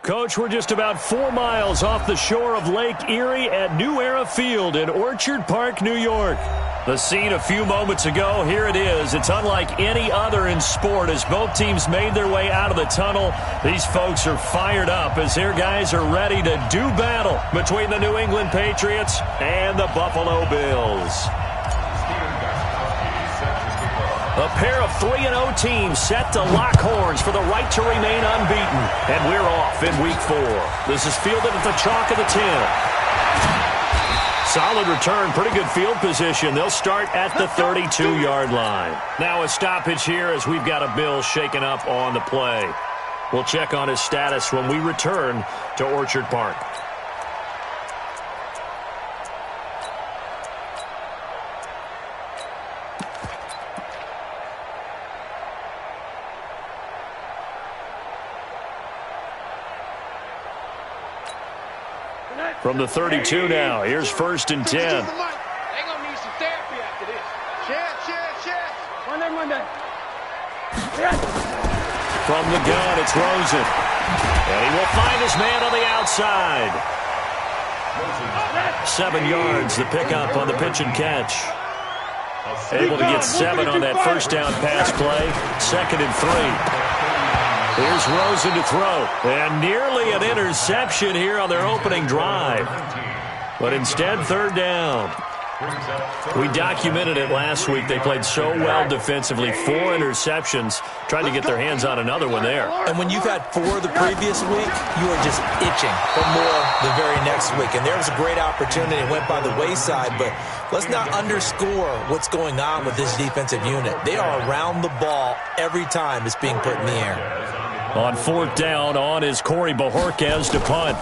Coach, we're just about 4 miles off the shore of Lake Erie at New Era Field in Orchard Park, New York. The scene a few moments ago, here it is. It's unlike any other in sport as both teams made their way out of the tunnel. These folks are fired up as their guys are ready to do battle between the New England Patriots and the Buffalo Bills. A pair of 3-0 teams set to lock horns for the right to remain unbeaten. And we're off in Week 4. This is fielded at the chalk of the 10. Solid return, pretty good field position. They'll start at the 32-yard line. Now a stoppage here as we've got a Bill shaken up on the play. We'll check on his status when we return to Orchard Park. From the 32 now, here's 1st and 10. They're going to need some therapy after this. Check. Monday. From the gun, it's Rosen. And he will find his man on the outside. 7 yards, the pickup on the pitch and catch. Able to get 7 on that first down pass play. 2nd and 3. Here's Rosen to throw. And nearly an interception here on their opening drive. But instead, 3rd down. We documented it last week. They played so well defensively. 4 interceptions. Tried to get their hands on another one there. And when you've had 4 the previous week, you are just itching for more the very next week. And there was a great opportunity. It went by the wayside. But let's not underscore what's going on with this defensive unit. They are around the ball every time it's being put in the air. On 4th down, on is Corey Bojorquez to punt.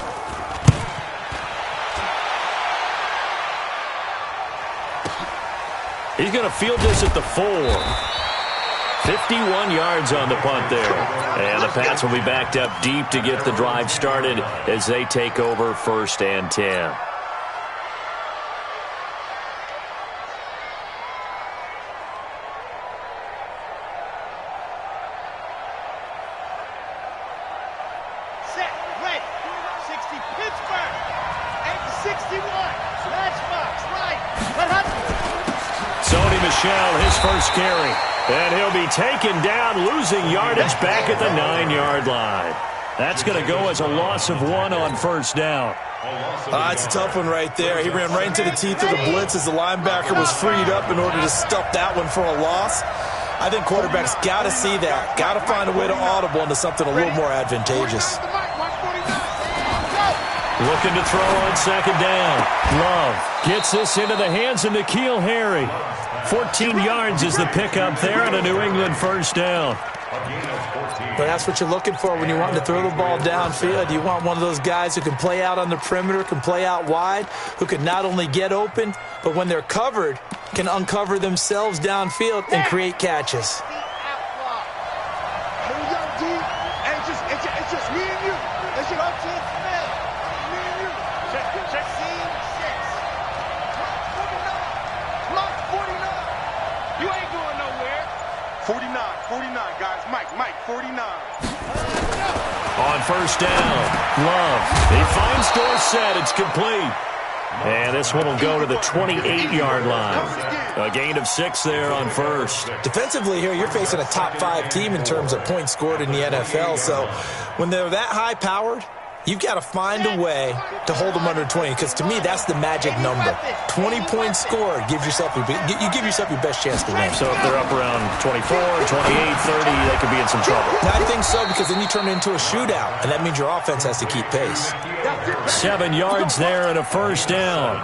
He's going to field this at the 4. 51 yards on the punt there. And the Pats will be backed up deep to get the drive started as they take over 1st and 10. His first carry, and he'll be taken down, losing yardage back at the 9-yard line. That's going to go as a loss of 1 on 1st down. It's a tough one right there. He ran right into the teeth of the blitz as the linebacker was freed up in order to stuff that one for a loss. I think quarterbacks got to see that, got to find a way to audible into something a little more advantageous. Looking to throw on 2nd down. Love gets this into the hands of N'Keal Harry. 14 yards is the pickup there on a New England 1st down. But that's what you're looking for when you want to throw the ball downfield. You want one of those guys who can play out on the perimeter, can play out wide, who can not only get open, but when they're covered, can uncover themselves downfield and create catches. It's just me and you. It's your team. Me and you. Check. Clock 49. You ain't going nowhere. 49, guys. Mike, 49. On 1st down, Love. He finds Dorsett. It's complete. And this one will go to the 28-yard line. A gain of 6 there on 1st. Defensively here, you're facing a top 5 team in terms of points scored in the NFL. So when they're that high-powered, you've got to find a way to hold them under 20, because to me, that's the magic number. 20 points scored, you give yourself your best chance to win. So if they're up around 24, 28, 30, they could be in some trouble. I think so, because then you turn it into a shootout, and that means your offense has to keep pace. 7 yards there and a 1st down.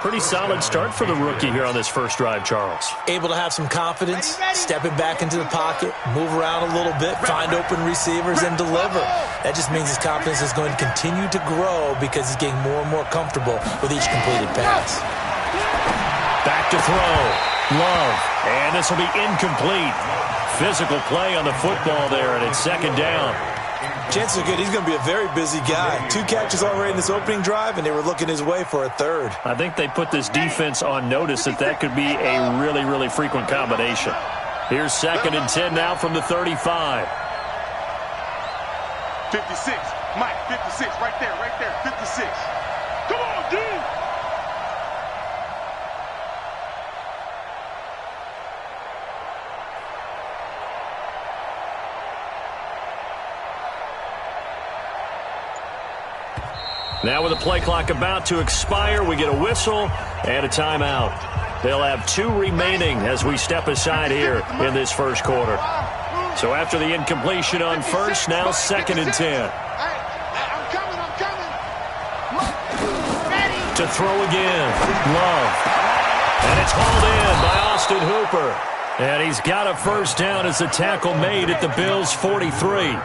Pretty solid start for the rookie here on this first drive, Charles. Able to have some confidence, stepping back into the pocket, move around a little bit, find open receivers, and deliver. That just means his confidence is going to continue to grow because he's getting more and more comfortable with each completed pass. Back to throw. Love. And this will be incomplete. Physical play on the football there, and it's 2nd down. Chances are good he's going to be a very busy guy. 2 catches already in this opening drive, and they were looking his way for a 3rd. I think they put this defense on notice that could be a really, really frequent combination. Here's 2nd and 10 now from the 35. 56. Mike, 56, right there, 56. Come on, dude. Now with the play clock about to expire, we get a whistle and a timeout. They'll have 2 remaining as we step aside here in this first quarter. So after the incompletion on first, now 2nd and 10. I'm coming. To throw again, Love. And it's hauled in by Austin Hooper. And he's got a first down as the tackle made at the Bills' 43.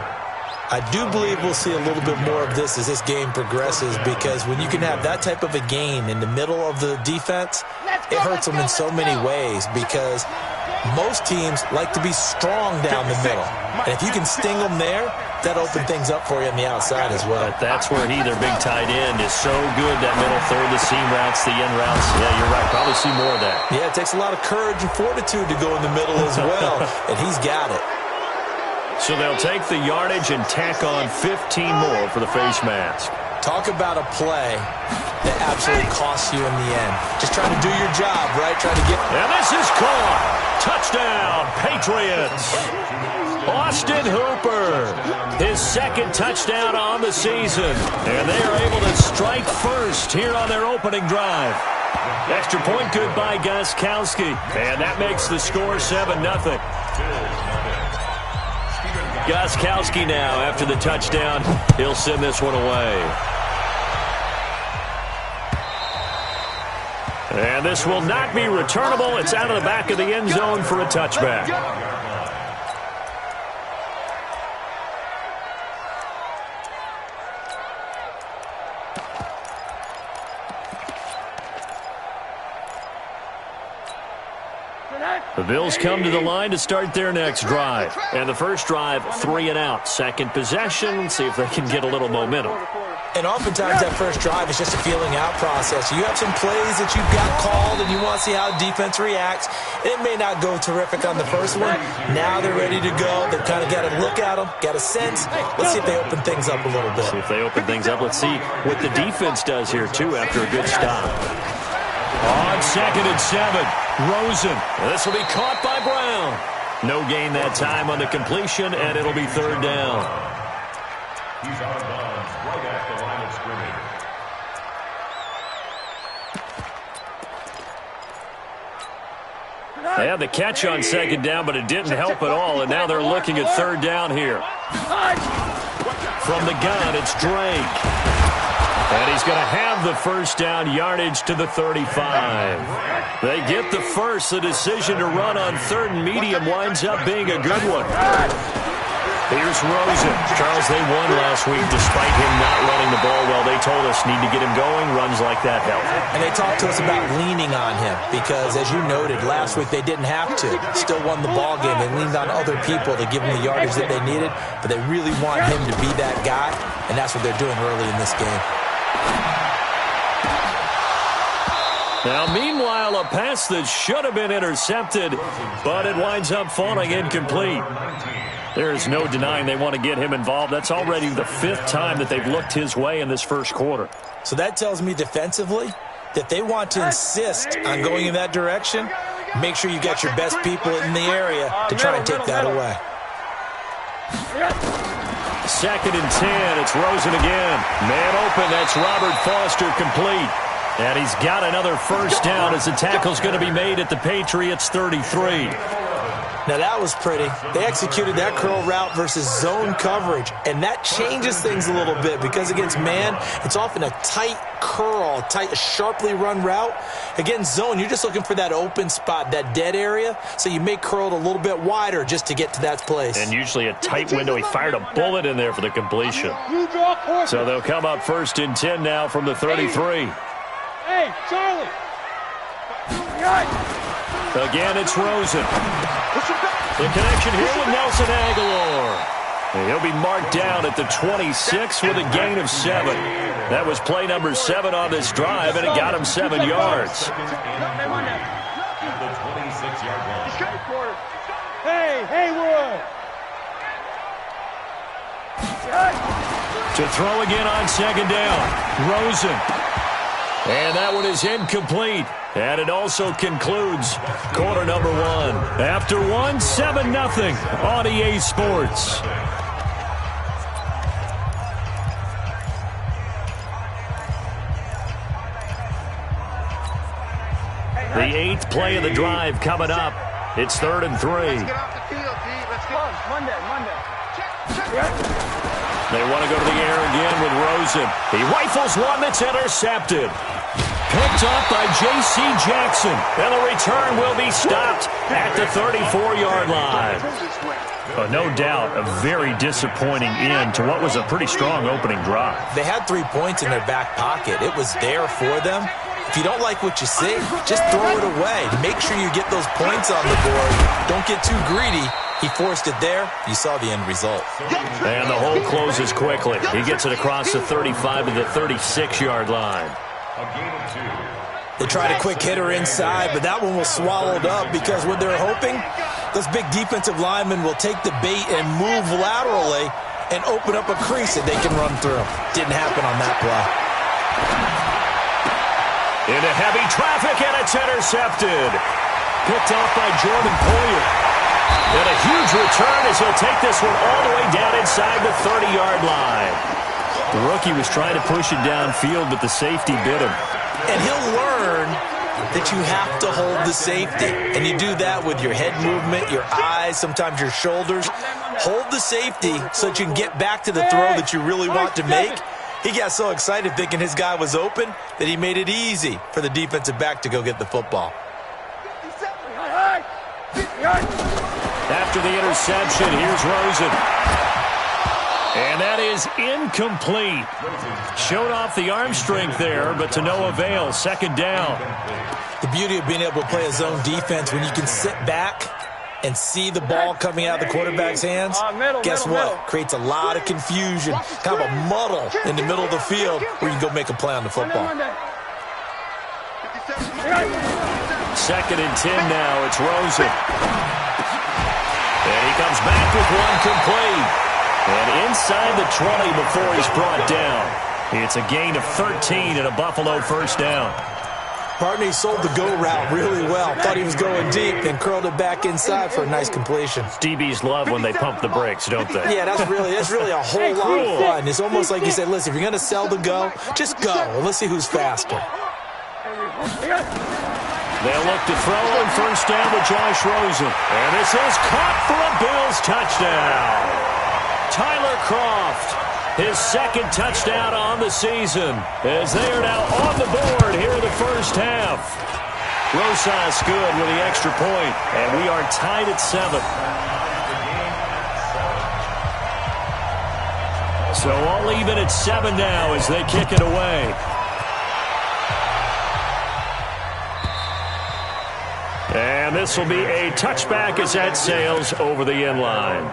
I do believe we'll see a little bit more of this as this game progresses, because when you can have that type of a gain in the middle of the defense, it hurts them in so many ways, because most teams like to be strong down the middle. And if you can sting them there, that opens things up for you on the outside as well. But that's where their big tight end, is so good, that middle third, the seam routes, the end routes. Yeah, you're right. Probably see more of that. Yeah, it takes a lot of courage and fortitude to go in the middle as well, and he's got it. So they'll take the yardage and tack on 15 more for the face mask. Talk about a play that absolutely costs you in the end. Just trying to do your job, right? Trying to get... And this is caught. Touchdown, Patriots. Austin Hooper, his 2nd touchdown on the season. And they are able to strike first here on their opening drive. Extra point good by Gostkowski. And that makes the score 7-0. Gostkowski now, after the touchdown, he'll send this one away. And this will not be returnable. It's out of the back of the end zone for a touchback. The Bills come to the line to start their next drive. And the first drive, 3 and out. Second possession, see if they can get a little momentum. And oftentimes that first drive is just a feeling out process. You have some plays that you've got called and you want to see how defense reacts. It may not go terrific on the first one. Now they're ready to go. They've kind of got to look at them, got a sense. Let's see if they open things up a little bit. See if they open things up. Let's see what the defense does here, too, after a good stop. On 2nd and 7, Rosen. This will be caught by Brown. No gain that time on the completion, and it'll be 3rd down. He's out of bounds right at the line of scrimmage. They had the catch on 2nd down, but it didn't help at all, and now they're looking at 3rd down here. From the gun, it's Drake. And he's going to have the first down, yardage to the 35. They get the first. The decision to run on 3rd and medium winds up being a good one. Here's Rosen. Charles, they won last week despite him not running the ball well. They told us need to get him going. Runs like that help. And they talked to us about leaning on him because, as you noted, last week they didn't have to. Still won the ball game. They leaned on other people to give them the yardage that they needed, but they really want him to be that guy, and that's what they're doing early in this game. Now, meanwhile, a pass that should have been intercepted, but it winds up falling incomplete. There's no denying they want to get him involved. That's already the 5th time that they've looked his way in this first quarter. So that tells me defensively that they want to insist on going in that direction. Make sure you got your best people in the area to try and take that away. 2nd and 10. It's Rosen again. Man open. That's Robert Foster complete. And he's got another first down as the tackle's going to be made at the Patriots' 33. Now that was pretty. They executed that curl route versus zone coverage, and that changes things a little bit because against man, it's often a tight curl, tight, sharply run route. Against zone, you're just looking for that open spot, that dead area, so you make curl a little bit wider just to get to that place. And usually a tight window. He fired a bullet in there for the completion. So they'll come up 1st and 10 now from the 33. Hey, Charlie. Again, it's Rosen. The connection here with Nelson Aguilar. And he'll be marked down at the 26 with a gain of 7. That was play number 7 on this drive, and it got him 7 yards. Hey, Haywood. To throw again on second down. Rosen. And that one is incomplete. And it also concludes quarter number one. After one, 7-0 on EA Sports. The 8th play of the drive coming up. It's 3rd and 3. Let's get off the field, D. Let's get on. Monday. They want to go to the air again with Rosen. He rifles one that's intercepted. Picked up by J.C. Jackson. And the return will be stopped at the 34-yard line. No doubt a very disappointing end to what was a pretty strong opening drive. They had 3 points in their back pocket. It was there for them. If you don't like what you see, just throw it away. Make sure you get those points on the board. Don't get too greedy. He forced it there. You saw the end result. And the hole closes quickly. He gets it across the 35 to the 36-yard line. They tried a quick hitter inside, but that one was swallowed up because what they're hoping, those big defensive linemen will take the bait and move laterally and open up a crease that they can run through. Didn't happen on that play. Into heavy traffic, and it's intercepted. Picked off by Jordan Poyer. And a huge return as he'll take this one all the way down inside the 30-yard line. The rookie was trying to push it downfield, but the safety bit him. And he'll learn that you have to hold the safety. And you do that with your head movement, your eyes, sometimes your shoulders. Hold the safety so that you can get back to the throw that you really want to make. He got so excited thinking his guy was open that he made it easy for the defensive back to go get the football. After the interception, here's Rosen. And that is incomplete. Showed off the arm strength there, but to no avail. 2nd down. The beauty of being able to play a zone defense when you can sit back and see the ball coming out of the quarterback's hands, guess what? Creates a lot of confusion, kind of a muddle in the middle of the field where you can go make a play on the football. 2nd and 10 now. It's Rosen. And he comes back with one complete. And inside the 20 before he's brought down. It's a gain of 13 and a Buffalo 1st down. Partner, he sold the go route really well. Thought he was going deep, then curled it back inside for a nice completion. DBs love when they pump the brakes, don't they? Yeah, that's really a whole lot of fun. It's almost like you said, listen, if you're going to sell the go, just go. And let's see who's faster. They'll look to throw on 1st down with Josh Rosen. And this is caught for a Bills touchdown. Tyler Kroft, his 2nd touchdown on the season, as they are now on the board here in the 1st half. Rosas good with the extra point, and we are tied at 7. So all even at 7 now as they kick it away. And this will be a touchback as that sails over the end line.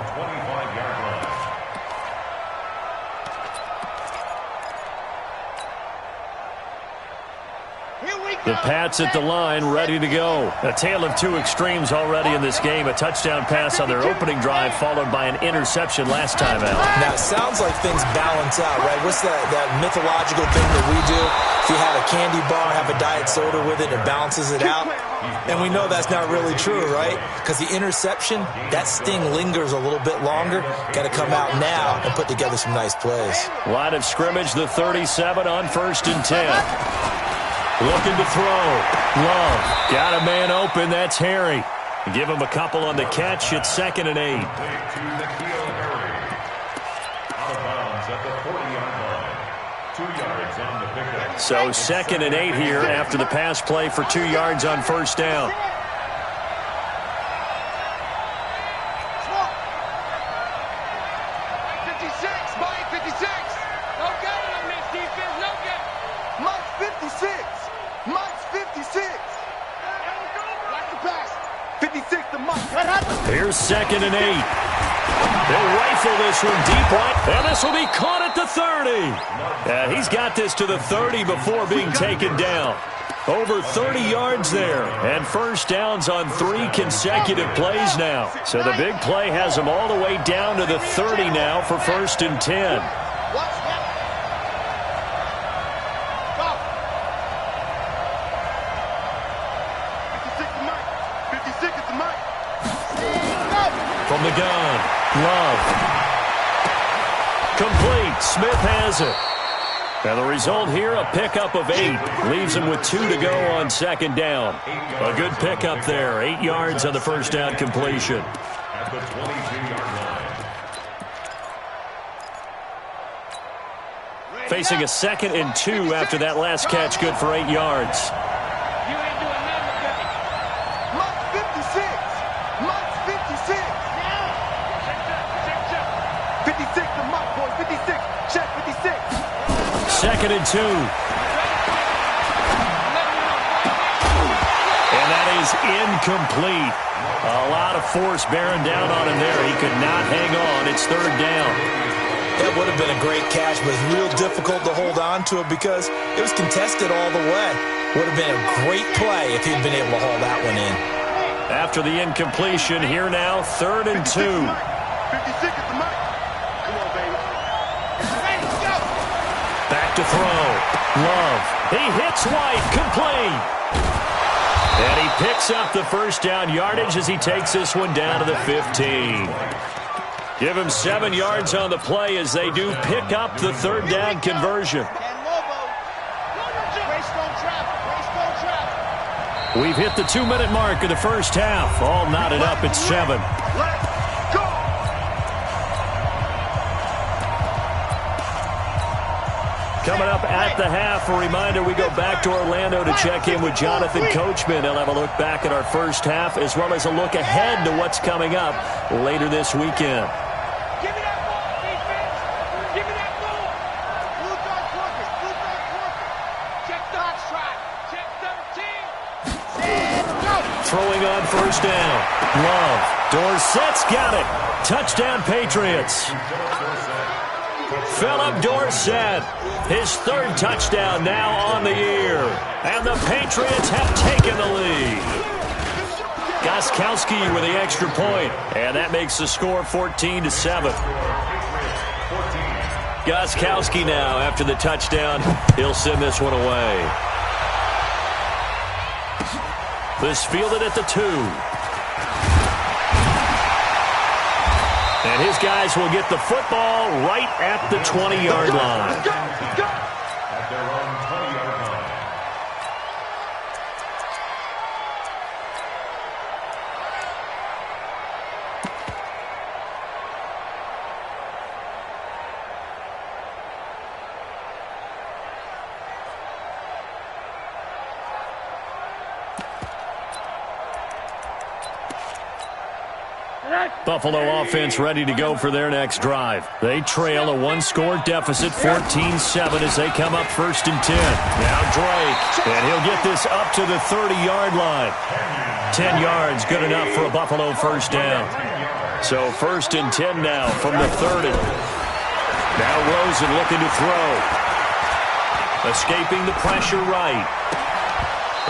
The Pats at the line, ready to go. A tale of two extremes already in this game. A touchdown pass on their opening drive, followed by an interception last time out. Now, it sounds like things balance out, right? What's that mythological thing that we do? If you have a candy bar, have a diet soda with it, it balances it out. And we know that's not really true, right? Because the interception, that sting lingers a little bit longer. Got to come out now and put together some nice plays. Line of scrimmage, the 37 on 1st and 10. Looking to throw. Love. Got a man open. That's Harry. Give him a couple on the catch. It's 2nd and 8. So 2nd and 8 here after the pass play for 2 yards on 1st down. Here's 2nd and 8. They'll rifle this one deep right, and this will be caught at the 30. He's got this to the 30 before being taken down. Over 30 yards there, and 1st downs on 3 consecutive plays now. So the big play has them all the way down to the 30 now for 1st and 10. from the gun. Love. Complete. Smith has it. And the result here, a pickup of 8. Leaves him with 2 to go on second down. A good pickup there. 8 yards on the first down completion. At the 22-yard line. Facing a 2nd and 2 after that last catch. Good for 8 yards. You ain't doing nothing with that. Mark 56. Mark 56. 56 to Mark, boy. 56. Check 56. 2nd and 2. And that is incomplete. A lot of force bearing down on him there. He could not hang on. It's 3rd down. That would have been a great catch, but it's real difficult to hold on to it because it was contested all the way. Would have been a great play if he'd been able to haul that one in. After the incompletion, here now, 3rd and 2. 56 is the mark. Come on, baby. Back to throw. Love. He hits White. Complete. And he picks up the first down yardage as he takes this one down to the 15. Give him 7 yards on the play as they do pick up the 3rd down conversion. We've hit the 2-minute mark of the first half. All knotted up at 7. Let's go. Coming up at the half, a reminder, we go back to Orlando to check in with Jonathan Coachman. He'll have a look back at our first half as well as a look ahead to what's coming up later this weekend. Give me that ball, defense. Give me that ball. Blue dog quarters. Blue dog quarters. Check dog strike. Check 13. Go. Throwing on first down. Love. Dorsett's got it. Touchdown, Patriots. Philip Dorsett, his 3rd touchdown now on the year. And the Patriots have taken the lead. Gostkowski with the extra point, and that makes the score 14-7. Gostkowski now, after the touchdown, he'll send this one away. This fielded at the 2. And his guys will get the football right at the 20-yard line. At their own 20-yard line. Buffalo offense ready to go for their next drive. They trail a 1-score deficit, 14-7 as they come up 1st and 10. Now Drake, and he'll get this up to the 30-yard line. 10 yards, good enough for a Buffalo first down. So 1st and 10 now from the 30. Now Rosen looking to throw. Escaping the pressure right.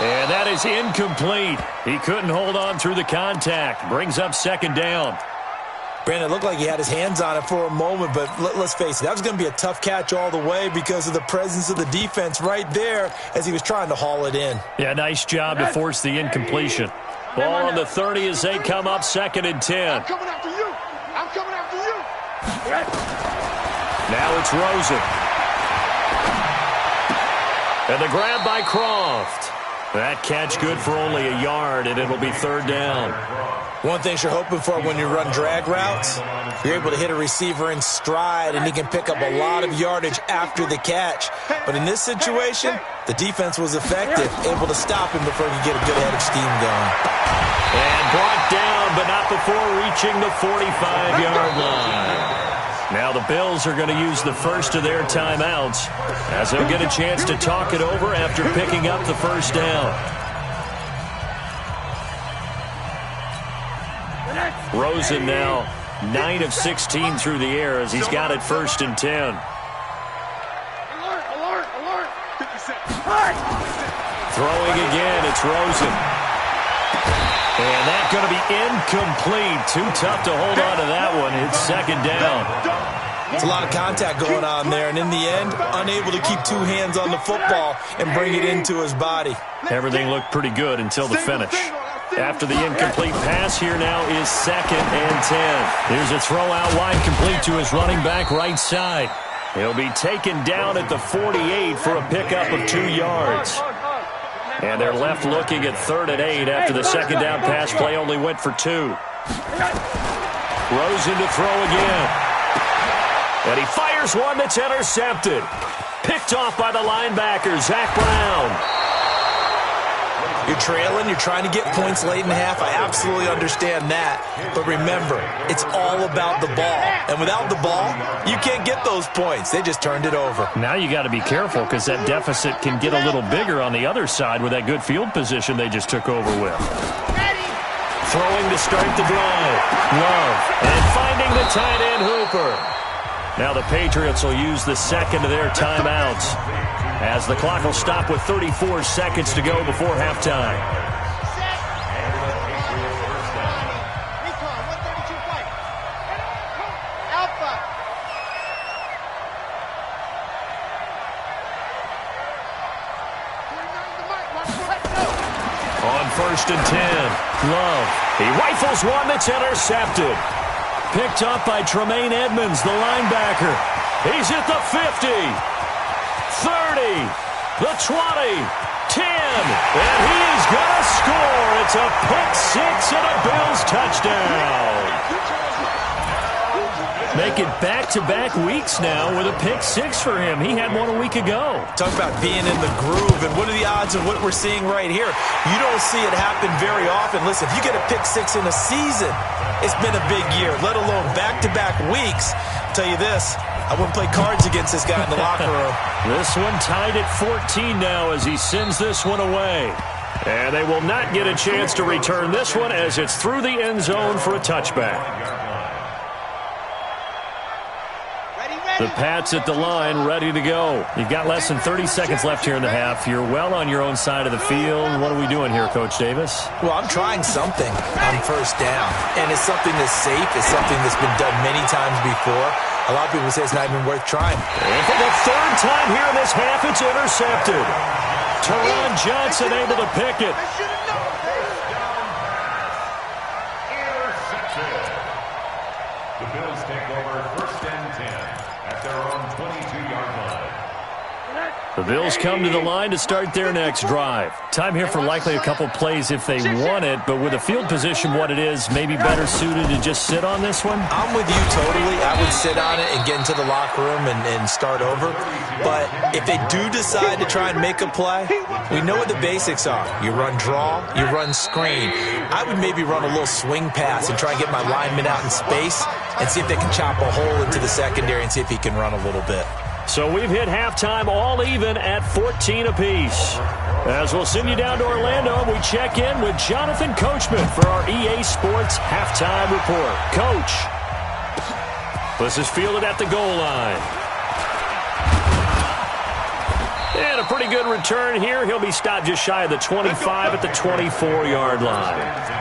And that is incomplete. He couldn't hold on through the contact. Brings up 2nd down. Brandon, it looked like he had his hands on it for a moment, but let's face it, that was going to be a tough catch all the way because of the presence of the defense right there as he was trying to haul it in. Yeah, nice job to force the incompletion. Ball on the 30 as they come up 2nd and 10. I'm coming after you. I'm coming after you. Now it's Rosen. And the grab by Croft. That catch good for only a yard, and it'll be 3rd down. One thing you're hoping for when you run drag routes, you're able to hit a receiver in stride, and he can pick up a lot of yardage after the catch. But in this situation, the defense was effective, able to stop him before he could get a good head of steam going. And brought down, but not before reaching the 45-yard line. Now the Bills are going to use the first of their timeouts as they'll get a chance to talk it over after picking up the first down. Rosen now 9 of 16 through the air as he's got it 1st and 10. Alert, alert, alert. 56. Throwing again, it's Rosen. And that's going to be incomplete. Too tough to hold on to that one. It's 2nd down. It's a lot of contact going on there, and in the end, unable to keep 2 hands on the football and bring it into his body. Everything looked pretty good until the finish. After the incomplete pass, here now is 2nd and 10. Here's a throw out wide, complete to his running back right side. He'll be taken down at the 48 for a pickup of 2 yards. And they're left looking at 3rd and 8 after the second down pass play only went for 2. Rosen to throw again. And he fires one that's intercepted. Picked off by the linebacker, Zach Brown. You're trailing, you're trying to get points late in the half. I absolutely understand that. But remember, it's all about the ball. And without the ball, you can't get those points. They just turned it over. Now you got to be careful because that deficit can get a little bigger on the other side with that good field position they just took over with. Throwing to start the drive. Love. And finding the tight end Hooper. Now the Patriots will use the second of their timeouts as the clock will stop with 34 seconds to go before halftime. On 1st and 10, Love. He rifles one that's intercepted. Picked up by Tremaine Edmonds, the linebacker. He's at the 50, 30, the 20, 10, and he is going to score. It's a pick six and a Bills touchdown. Make it back-to-back weeks now with a pick six for him. He had one a week ago. Talk about being in the groove, and what are the odds of what we're seeing right here? You don't see it happen very often. Listen, if you get a pick six in a season, it's been a big year, let alone back-to-back weeks. I'll tell you this, I wouldn't play cards against this guy in the locker room. This one tied at 14 now as he sends this one away. And they will not get a chance to return this one as it's through the end zone for a touchback. The Pats at the line, ready to go. You've got less than 30 seconds left here in the half. You're well on your own side of the field. What are we doing here, Coach Davis? Well, I'm trying something on 1st down, and it's something that's safe. It's something that's been done many times before. A lot of people say it's not even worth trying. And for the 3rd time here in this half, it's intercepted. Teron Johnson able to pick it. The Bills take over 1st and 10 at their own 22-yard line. The Bills come to the line to start their next drive. Time here for likely a couple plays if they want it, but with a field position what it is, maybe better suited to just sit on this one? I'm with you totally. I would sit on it and get into the locker room and start over. But if they do decide to try and make a play, we know what the basics are. You run draw, you run screen. I would maybe run a little swing pass and try and get my lineman out in space and see if they can chop a hole into the secondary and see if he can run a little bit. So we've hit halftime all even at 14 apiece. As we'll send you down to Orlando, we check in with Jonathan Coachman for our EA Sports Halftime Report. Coach, this is fielded at the goal line. And a pretty good return here. He'll be stopped just shy of the 25 at the 24-yard line.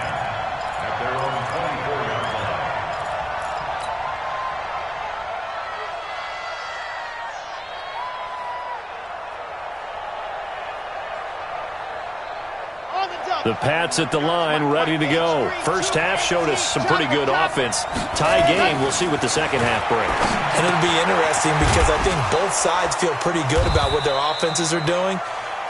The Pats at the line, ready to go. First half showed us some pretty good offense. Tie game, we'll see what the second half brings. And it'll be interesting because I think both sides feel pretty good about what their offenses are doing.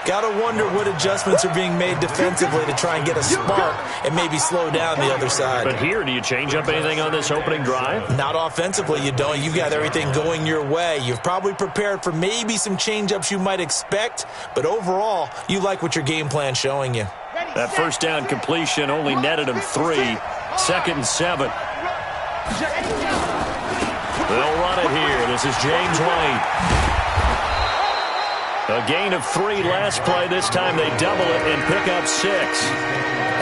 Got to wonder what adjustments are being made defensively to try and get a spark and maybe slow down the other side. But here, do you change up anything on this opening drive? Not offensively, you don't. You've got everything going your way. You've probably prepared for maybe some change-ups you might expect, but overall, you like what your game plan's showing you. That first down completion only netted him 3. 2nd and 7. They'll run it here. This is James White. A gain of 3 last play. This time they double it and pick up 6.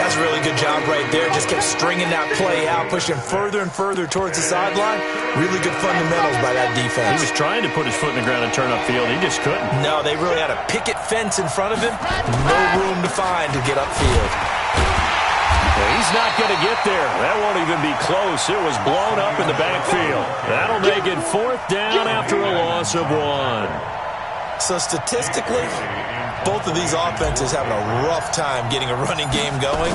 That's a really good job right there. Just kept stringing that play out, pushing further and further towards the sideline. Really good fundamentals by that defense. He was trying to put his foot in the ground and turn upfield. He just couldn't. No, they really had a picket fence in front of him. No room to find to get upfield. He's not going to get there. That won't even be close. It was blown up in the backfield. That'll make it 4th down after a loss of 1. So statistically, both of these offenses having a rough time getting a running game going.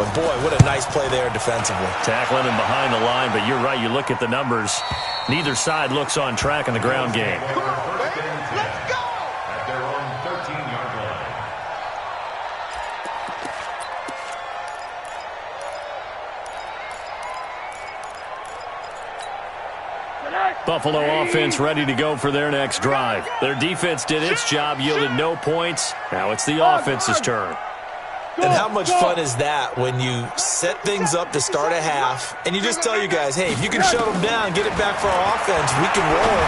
But, boy, what a nice play there defensively. Tackling him behind the line, but you're right. You look at the numbers. Neither side looks on track in the ground game. Let's go! At their own 13-yard line. Buffalo offense ready to go for their next drive. Their defense did its job, yielded no points. Now it's the offense's turn. And how much fun is that when you set things up to start a half and you just tell your guys, hey, if you can shut them down, get it back for our offense, we can roll.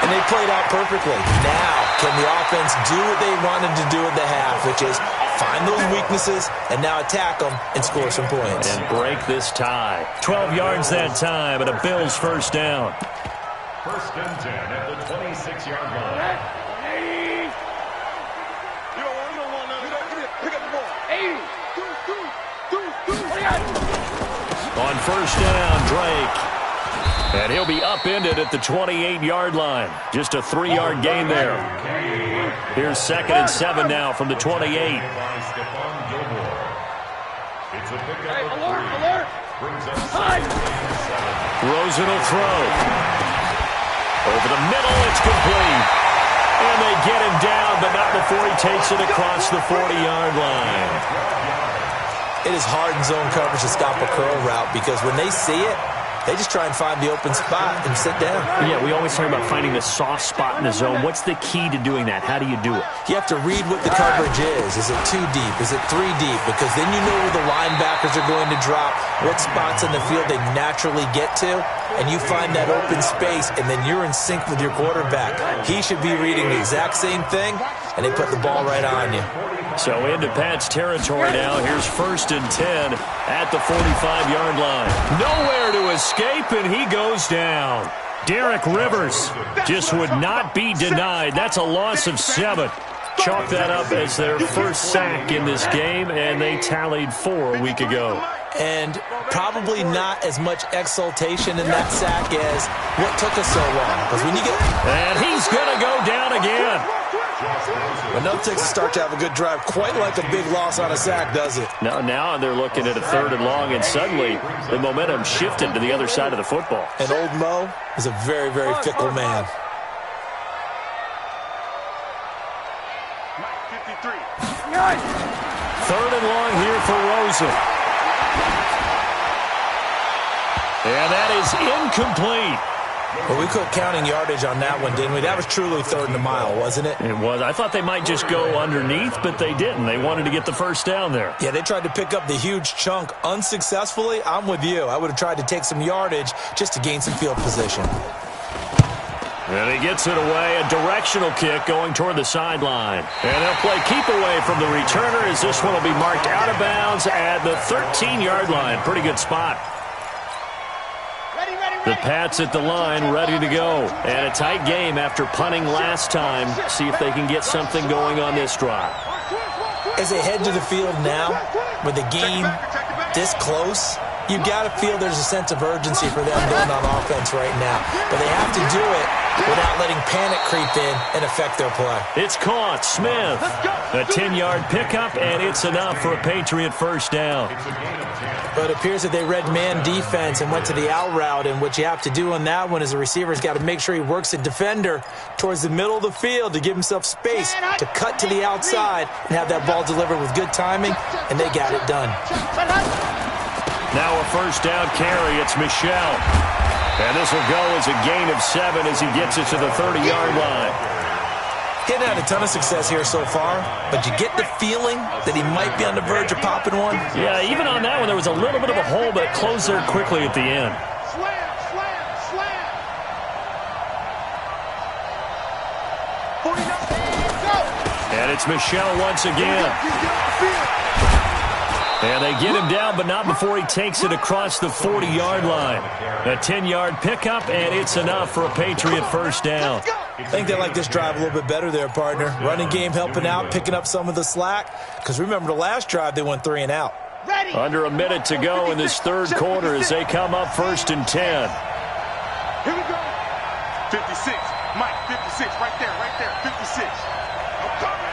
And they played out perfectly. Now, can the offense do what they wanted to do at the half, which is find those weaknesses and now attack them and score some points. And break this tie. 12 yards that time and a Bills first down. First and 10 at the 26-yard line. On first down, Drake. And he'll be upended at the 28-yard line. Just a 3-yard gain there. Here's 2nd and 7 now from the 28. It's a pickup of 3. Brings up 7. Rosen will throw. Over the middle, it's complete. And they get him down, but not before he takes it across the 40-yard line. It is hard in zone coverage to stop a curl route because when they see it, they just try and find the open spot and sit down. Yeah, we always talk about finding the soft spot in the zone. What's the key to doing that? How do you do it? You have to read what the coverage is. Is it 2 deep? Is it 3 deep? Because then you know where the linebackers are going to drop, what spots in the field they naturally get to, and you find that open space, and then you're in sync with your quarterback. He should be reading the exact same thing, and they put the ball right on you. So into Pat's territory now. Here's 1st and 10 at the 45-yard line. Nowhere to escape, and he goes down. Derek Rivers just would not be denied. That's a loss of 7. Chalk that up as their first sack in this game, and they tallied 4 a week ago. And probably not as much exultation in that sack as what took us so long. Because when you get... And he's going to go down again. But no takes a start to have a good drive. Quite like a big loss on a sack, does it? Now they're looking at a 3rd and long, and suddenly the momentum shifted to the other side of the football. And old Mo is a very, very fickle man. Third and long here for Rosen. And that is incomplete. Well, we quit counting yardage on that one, didn't we? That was truly 3rd and a mile, wasn't it? It was. I thought they might just go underneath, but they didn't. They wanted to get the first down there. Yeah, they tried to pick up the huge chunk unsuccessfully. I'm with you. I would have tried to take some yardage just to gain some field position. And he gets it away. A directional kick going toward the sideline. And they'll play keep away from the returner as this one will be marked out of bounds at the 13-yard line. Pretty good spot. The Pats at the line, ready to go. And a tight game after punting last time. See if they can get something going on this drive. As they head to the field now, with the game this close, you've got to feel there's a sense of urgency for them going on offense right now. But they have to do it without letting panic creep in and affect their play. It's caught. Smith. A 10-yard pickup, and it's enough for a Patriot first down. But it appears that they read man defense and went to the out route, and what you have to do on that one is the receiver's got to make sure he works a defender towards the middle of the field to give himself space to cut to the outside and have that ball delivered with good timing, and they got it done. Now a first down carry. It's Michel. And this will go as a gain of 7 as he gets it to the 30-yard line. He hadn't had a ton of success here so far, but you get the feeling that he might be on the verge of popping one. Yeah, even on that one, there was a little bit of a hole, but it closed there quickly at the end. Slam, slam, slam. 49, go. And it's Michel once again. And they get him down, but not before he takes it across the 40-yard line. A 10-yard pickup, and it's enough for a Patriot first down. I think they like this drive a little bit better there, partner. Running game helping out, picking up some of the slack. Because remember, the last drive, they went 3 and out. Under a minute to go in this third quarter as they come up 1st and 10. Here we go. 56. Mike, 56. Right there, 56. I'm coming.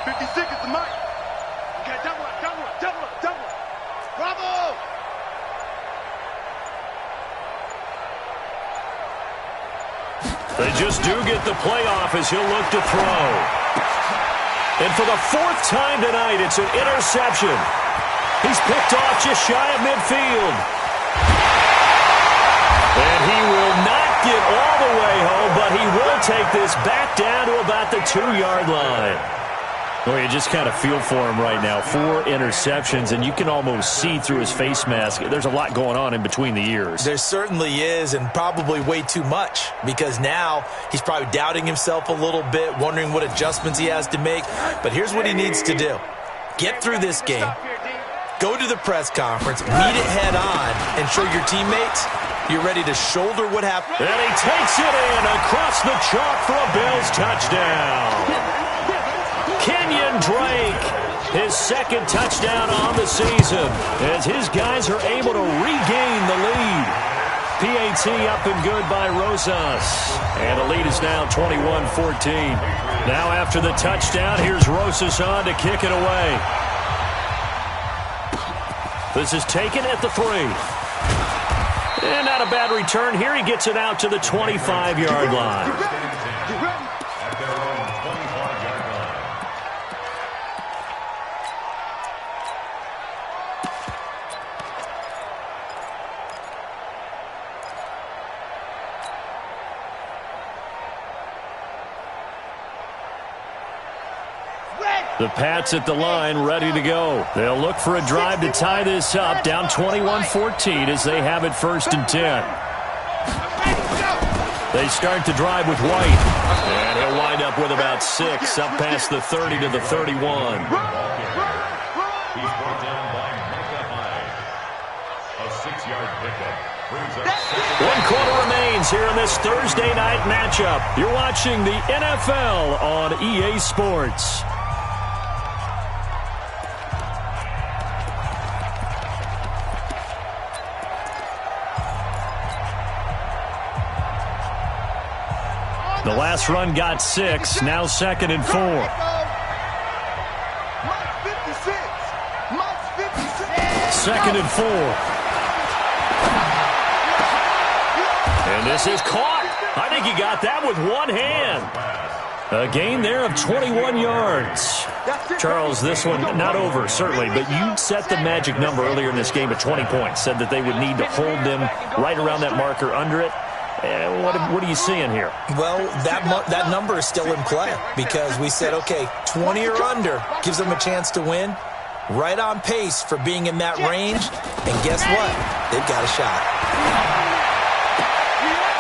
56 is the mic. Okay, double up, double up, double up, double up. Bravo! They just do get the playoff as he'll look to throw. And for the fourth time tonight, it's an interception. He's picked off just shy of midfield. And he will not get all the way home, but he will take this back down to about the 2-yard line. Well, you just kind of feel for him right now. 4 interceptions, and you can almost see through his face mask. There's a lot going on in between the ears. There certainly is, and probably way too much, because now he's probably doubting himself a little bit, wondering what adjustments he has to make. But here's what he needs to do. Get through this game, go to the press conference, meet it head on, and show your teammates you're ready to shoulder what happened. And he takes it in across the chalk for a Bills touchdown. Kenyon Drake, his second touchdown on the season, as his guys are able to regain the lead. PAT up and good by Rosas. And the lead is now 21-14. Now after the touchdown, here's Rosas on to kick it away. This is taken at the 3. And not a bad return here. He gets it out to the 25-yard line. At their own 25-yard line. The Pats at the line, ready to go. They'll look for a drive to tie this up, down 21-14 as they have it 1st and 10. They start the drive with White, and he'll wind up with about 6, up past the 30 to the 31. He's brought down by Micah Hyde. A 6-yard pickup brings up 1 quarter remains here in this Thursday night matchup. You're watching the NFL on EA Sports. The last run got 6, now 2nd and 4. Mike 56. Mike 56. 2nd and 4. And this is caught. I think he got that with one hand. A gain there of 21 yards. Charles, this one not over, certainly, but you set the magic number earlier in this game at 20 points. Said that they would need to hold them right around that marker under it. What are you seeing here? Well, that number is still in play because we said, okay, 20 or under gives them a chance to win. Right on pace for being in that range. And guess what? They've got a shot.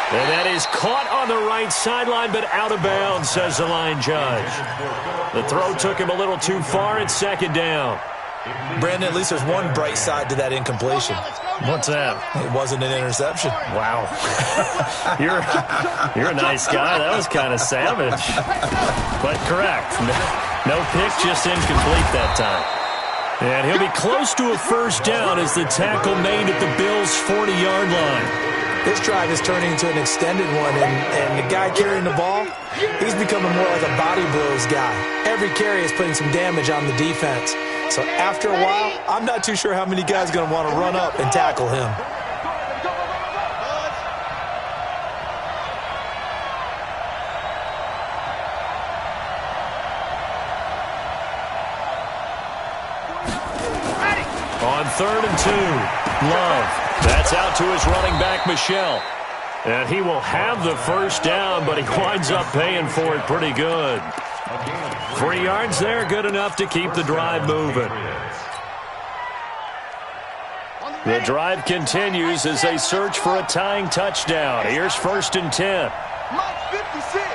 And that is caught on the right sideline, but out of bounds, says the line judge. The throw took him a little too far. It's 2nd down. Brandon, at least there's one bright side to that incompletion. What's that? It wasn't an interception. Wow. You're a nice guy. That was kind of savage. But correct. No pick, just incomplete that time. And he'll be close to a 1st down as the tackle made at the Bills' 40-yard line. This drive is turning into an extended one, and the guy carrying the ball, he's becoming more like a body blows guy. Every carry is putting some damage on the defense. So after a while, I'm not too sure how many guys are going to want to run up and tackle him. On 3rd and 2, Love. That's out to his running back, Michelle. And he will have the 1st down, but he winds up paying for it pretty good. 3 yards there, good enough to keep the drive moving. The drive continues as they search for a tying touchdown. Here's 1st and 10. Mike 56.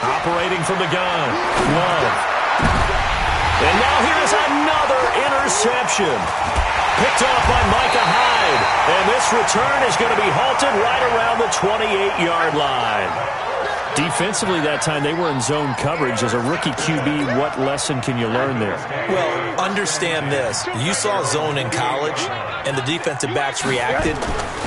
Operating from the gun, Love. And now here's another interception. Picked off by Micah Hyde. And this return is going to be halted right around the 28-yard line. Defensively that time, they were in zone coverage. As a rookie QB, what lesson can you learn there? Well, understand this. You saw zone in college, and the defensive backs reacted,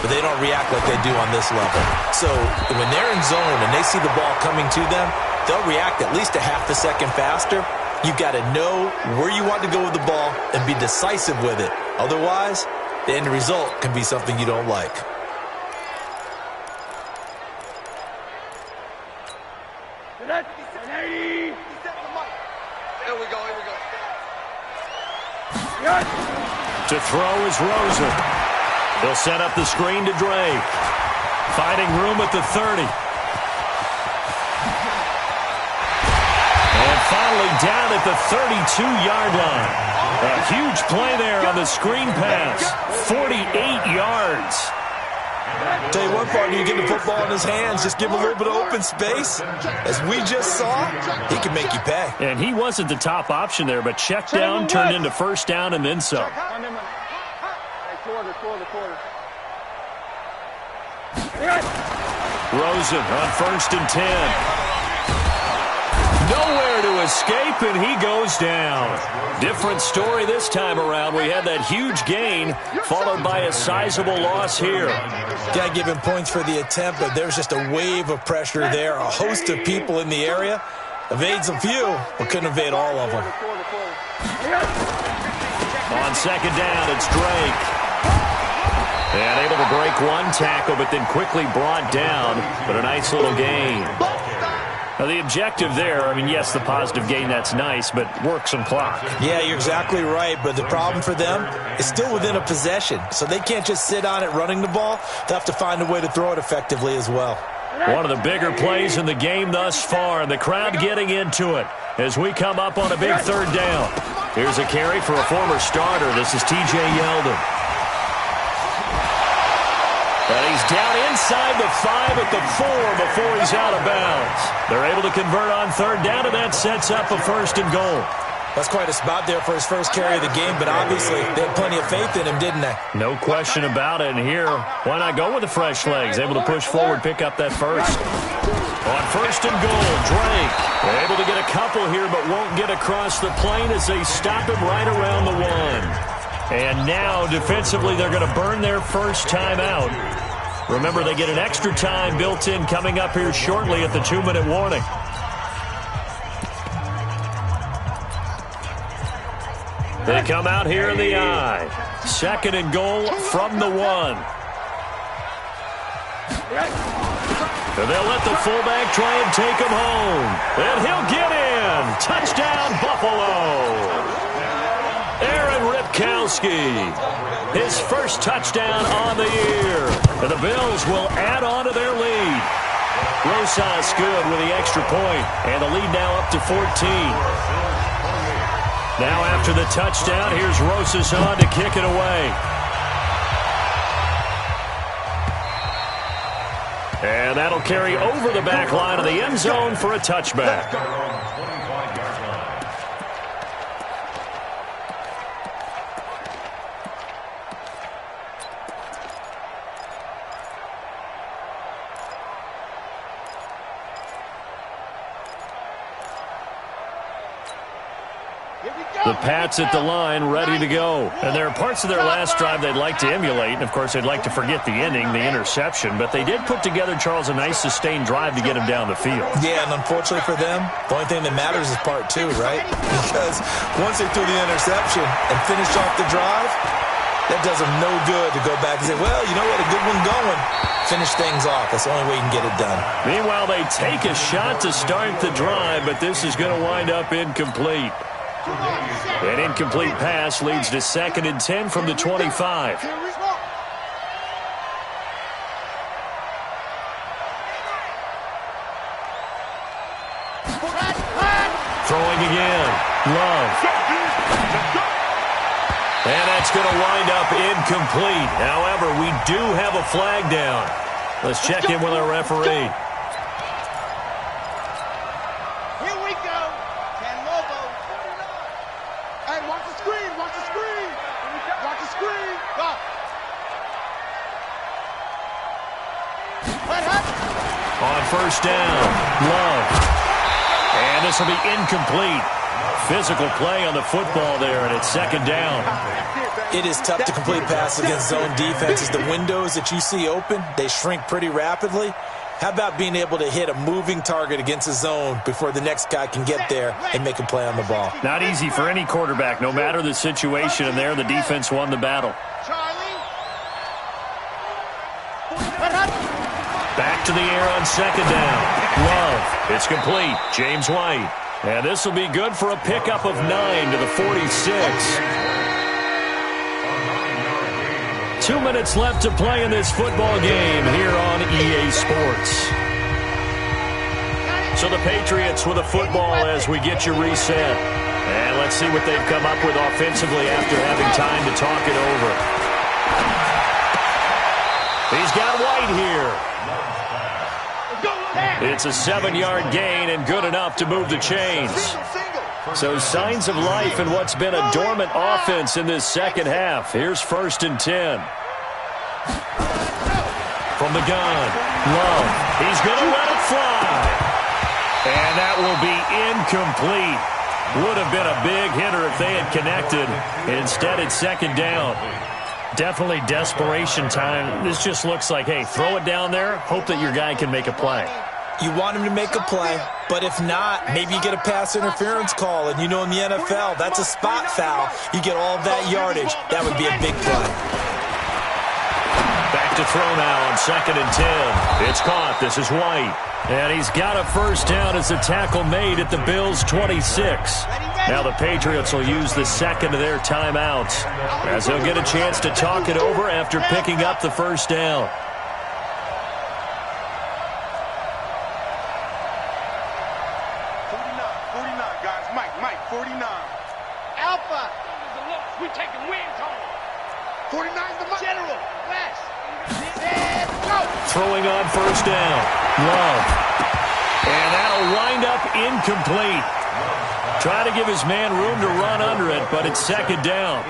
but they don't react like they do on this level. So when they're in zone and they see the ball coming to them, they'll react at least a half a second faster. You've got to know where you want to go with the ball and be decisive with it. Otherwise, the end result can be something you don't like. To throw is Rosen. He'll set up the screen to Drake. Finding room at the 30. And finally down at the 32-yard line. A huge play there on the screen pass. 48 yards. Tell you one part, you get the football in his hands, just give him a little bit of open space. As we just saw, he can make you pay. And he wasn't the top option there, but check down turned into first down and then some. Rosen on 1st and 10. Nowhere to escape, and he goes down. Different story this time around. We had that huge gain, followed by a sizable loss here. Got to give him points for the attempt, but there's just a wave of pressure there. A host of people in the area. Evades a few, but couldn't evade all of them. On 2nd down, it's Drake. And able to break one tackle, but then quickly brought down. But a nice little gain. Now, the objective there, I mean, yes, the positive gain, that's nice, but work some clock. Yeah, you're exactly right, but the problem for them is still within a possession, so they can't just sit on it running the ball. They have to find a way to throw it effectively as well. One of the bigger plays in the game thus far, and the crowd getting into it as we come up on a big 3rd down. Here's a carry for a former starter. This is T.J. Yeldon. And he's down inside the 5 at the 4 before he's out of bounds. They're able to convert on 3rd down, and that sets up a 1st and goal. That's quite a spot there for his first carry of the game, but obviously they had plenty of faith in him, didn't they? No question about it. And here, why not go with the fresh legs? Able to push forward, pick up that first. On 1st and goal, Drake able to get a couple here, but won't get across the plane as they stop him right around the 1. And now, defensively, they're going to burn their first time out. Remember, they get an extra time built in coming up here shortly at the 2-minute warning. They come out here in the I. 2nd and goal from the 1. And they'll let the fullback try and take him home. And he'll get in. Touchdown, Buffalo. Aaron Ripkowski, his first touchdown on the year. And the Bills will add on to their lead. Rosas good with the extra point, and the lead now up to 14. Now after the touchdown, here's Rosas on to kick it away. And that'll carry over the back line of the end zone for a touchback. The Pats at the line, ready to go. And there are parts of their last drive they'd like to emulate. And, of course, they'd like to forget the ending, the interception. But they did put together, Charles, a nice sustained drive to get him down the field. Yeah, and unfortunately for them, the only thing that matters is part 2, right? Because once they threw the interception and finished off the drive, that does them no good to go back and say, well, you know what, a good one going. Finish things off. That's the only way you can get it done. Meanwhile, they take a shot to start the drive, but this is going to wind up incomplete. An incomplete pass leads to 2nd and 10 from the 25. Throwing again. Love. And that's going to wind up incomplete. However, we do have a flag down. Let's check in with our referee. On 1st down, Love. And this will be incomplete. Physical play on the football there, and it's 2nd down. It is tough to complete passes against zone defenses. The windows that you see open, they shrink pretty rapidly. How about being able to hit a moving target against a zone before the next guy can get there and make a play on the ball? Not easy for any quarterback, no matter the situation, and there the defense won the battle. Back to the air on second down. Love. It's complete. James White. And this will be good for a pickup of 9 to the 46. 2 minutes left to play in this football game here on EA Sports. So the Patriots with a football as we get you reset. And let's see what they've come up with offensively after having time to talk it over. He's got White here. It's a 7-yard gain and good enough to move the chains. So signs of life in what's been a dormant offense in this second half. Here's 1st and 10. From the gun, Love. He's going to let it fly. And that will be incomplete. Would have been a big hitter if they had connected. Instead, it's 2nd down. Definitely desperation time. This just looks like, hey, throw it down there, hope that your guy can make a play. You want him to make a play, but if not, maybe you get a pass interference call. And you know in the NFL, that's a spot foul. You get all of that yardage. That would be a big play. Back to throw now on 2nd and 10. It's caught. This is White. And he's got a 1st down as the tackle made at the Bills' 26. Now the Patriots will use the 2nd of their timeouts as they'll get a chance to talk it over after picking up the 1st down. Throwing on 1st down. Love. And that'll wind up incomplete. Try to give his man room to run under it, but it's 2nd down.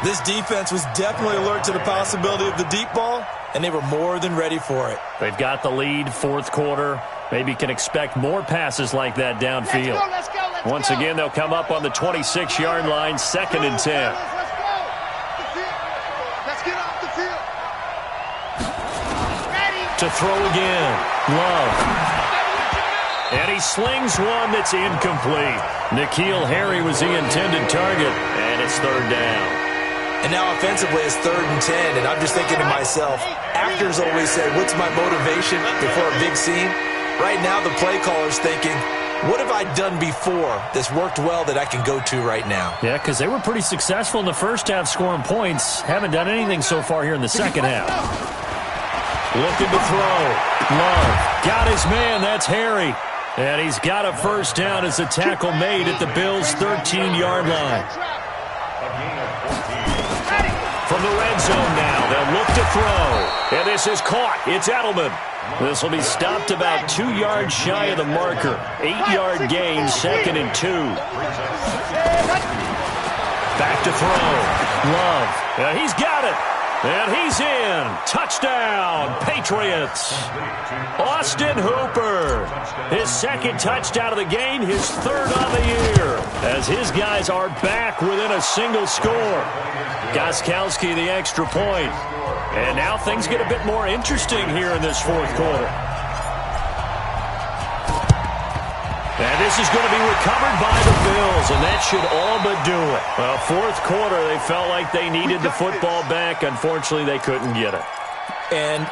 This defense was definitely alert to the possibility of the deep ball, and they were more than ready for it. They've got the lead, 4th quarter. Maybe can expect more passes like that downfield. Let's go. Once again, they'll come up on the 26-yard line, 2nd and 10. Let's get off the field. To throw again. Love. And he slings one that's incomplete. N'Keal Harry was the intended target, and it's 3rd down. And now offensively it's 3rd and 10, and I'm just thinking to myself, actors always say, what's my motivation before a big scene? Right now the play caller's thinking, what have I done before that's worked well that I can go to right now? Yeah, because they were pretty successful in the first half scoring points. Haven't done anything so far here in the second half. Looking to throw. Love. Got his man. That's Harry. And he's got a 1st down as the tackle made at the Bills' 13-yard line. From the red zone now, they'll look to throw. And this is caught. It's Edelman. This will be stopped about 2 yards shy of the marker. 8-yard gain, 2nd and 2. Back to throw. Love. And he's got it. And he's in. Touchdown, Patriots. Austin Hooper. His 2nd touchdown of the game, his 3rd on the year. As his guys are back within a single score. Gostkowski the extra point. And now things get a bit more interesting here in this 4th quarter. And this is going to be recovered by the Bills, and that should all but do it. Well, 4th quarter, they felt like they needed the football back. Unfortunately, they couldn't get it. And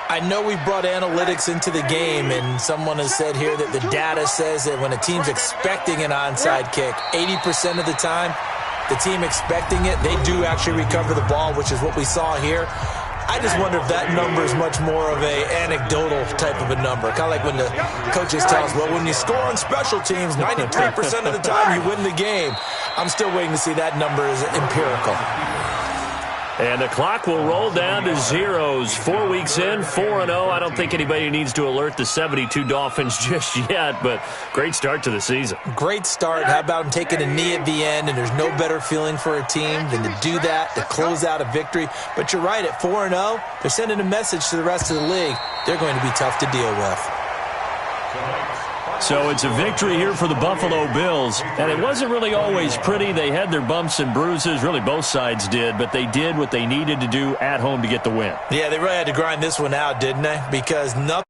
I know we brought analytics into the game, and someone has said here that the data says that when a team's expecting an onside kick, 80% of the time, the team expecting it, they do actually recover the ball, which is what we saw here. I just wonder if that number is much more of a anecdotal type of a number. Kind of like when the coaches tell us, well, when you score on special teams, 93% of the time you win the game. I'm still waiting to see that number is empirical. And the clock will roll down to zeros. 4 weeks in, 4-0. I don't think anybody needs to alert the 72 Dolphins just yet, but great start to the season. Great start. How about taking a knee at the end, and there's no better feeling for a team than to do that, to close out a victory. But you're right, at 4-0, they're sending a message to the rest of the league. They're going to be tough to deal with. So it's a victory here for the Buffalo Bills, and it wasn't really always pretty. They had their bumps and bruises, really both sides did, but they did what they needed to do at home to get the win. Yeah, they really had to grind this one out, didn't they? Because nothing